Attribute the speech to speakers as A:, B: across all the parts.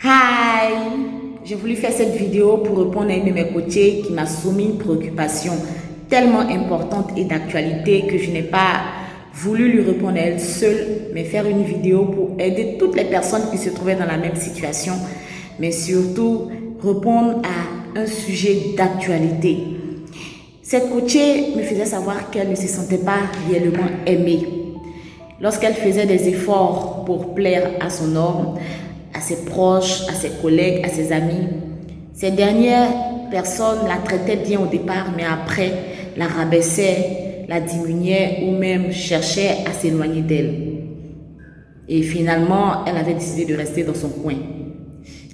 A: Hi! J'ai voulu faire cette vidéo pour répondre à une de mes coachées qui m'a soumis une préoccupation tellement importante et d'actualité que je n'ai pas voulu lui répondre à elle seule, mais faire une vidéo pour aider toutes les personnes qui se trouvaient dans la même situation, mais surtout répondre à un sujet d'actualité. Cette coachée me faisait savoir qu'elle ne se sentait pas réellement aimée. Lorsqu'elle faisait des efforts pour plaire à son homme, à ses proches, à ses collègues, à ses amis, ces dernières personnes la traitaient bien au départ, mais après la rabaissaient, la diminuaient ou même cherchaient à s'éloigner d'elle. Et finalement, elle avait décidé de rester dans son coin.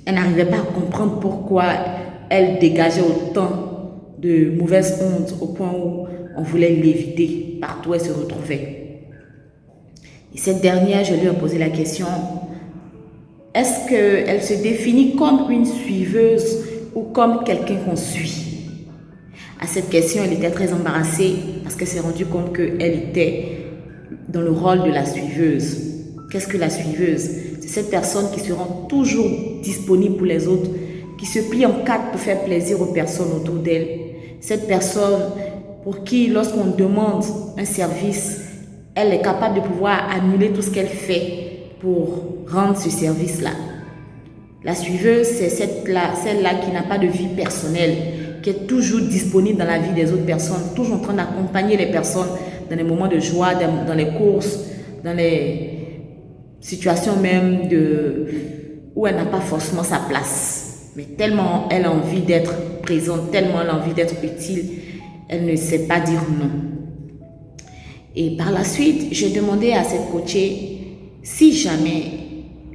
A: Elle n'arrivait pas à comprendre pourquoi elle dégageait autant de mauvaises ondes au point où on voulait l'éviter partout où elle se retrouvait. Et cette dernière, je lui ai posé la question, est-ce qu'elle se définit comme une suiveuse ou comme quelqu'un qu'on suit? À cette question, elle était très embarrassée parce qu'elle s'est rendue compte qu'elle était dans le rôle de la suiveuse. Qu'est-ce que la suiveuse? C'est cette personne qui se rend toujours disponible pour les autres, qui se plie en quatre pour faire plaisir aux personnes autour d'elle. Cette personne pour qui, lorsqu'on demande un service, elle est capable de pouvoir annuler tout ce qu'elle fait pour rendre ce service-là. La suiveuse, c'est celle-là qui n'a pas de vie personnelle, qui est toujours disponible dans la vie des autres personnes, toujours en train d'accompagner les personnes dans les moments de joie, dans les courses, dans les situations même où elle n'a pas forcément sa place. Mais tellement elle a envie d'être présente, tellement elle a envie d'être utile, elle ne sait pas dire non. Et par la suite, j'ai demandé à cette coachée si jamais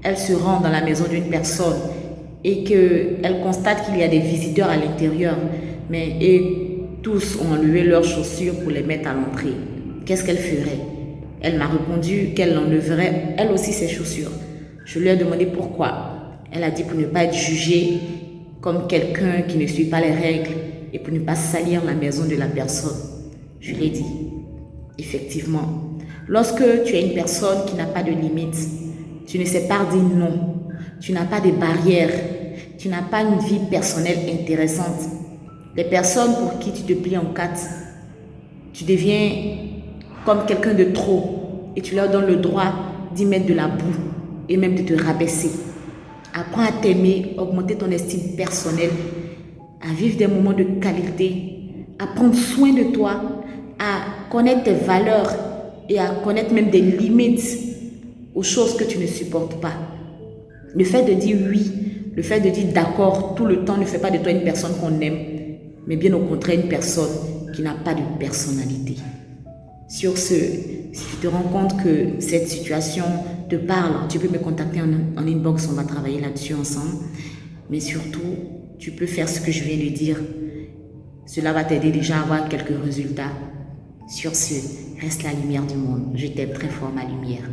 A: elle se rend dans la maison d'une personne et qu'elle constate qu'il y a des visiteurs à l'intérieur, et tous ont enlevé leurs chaussures pour les mettre à l'entrée, qu'est-ce qu'elle ferait? Elle m'a répondu qu'elle enlèverait elle aussi ses chaussures. Je lui ai demandé pourquoi. Elle a dit pour ne pas être jugée comme quelqu'un qui ne suit pas les règles et pour ne pas salir la maison de la personne. Je lui ai dit, effectivement, lorsque tu es une personne qui n'a pas de limites, tu ne sais pas dire non, tu n'as pas de barrières, tu n'as pas une vie personnelle intéressante. Les personnes pour qui tu te plies en quatre, tu deviens comme quelqu'un de trop et tu leur donnes le droit d'y mettre de la boue et même de te rabaisser. Apprends à t'aimer, augmenter ton estime personnelle, à vivre des moments de qualité, à prendre soin de toi, à connaître tes valeurs et à connaître même des limites aux choses que tu ne supportes pas. Le fait de dire oui, le fait de dire d'accord tout le temps ne fait pas de toi une personne qu'on aime, mais bien au contraire une personne qui n'a pas de personnalité. Sur ce, si tu te rends compte que cette situation te parle, tu peux me contacter en inbox, on va travailler là-dessus ensemble. Mais surtout, tu peux faire ce que je viens de dire. Cela va t'aider déjà à avoir quelques résultats. Sur ce, reste la lumière du monde. Je t'aime très fort, ma lumière.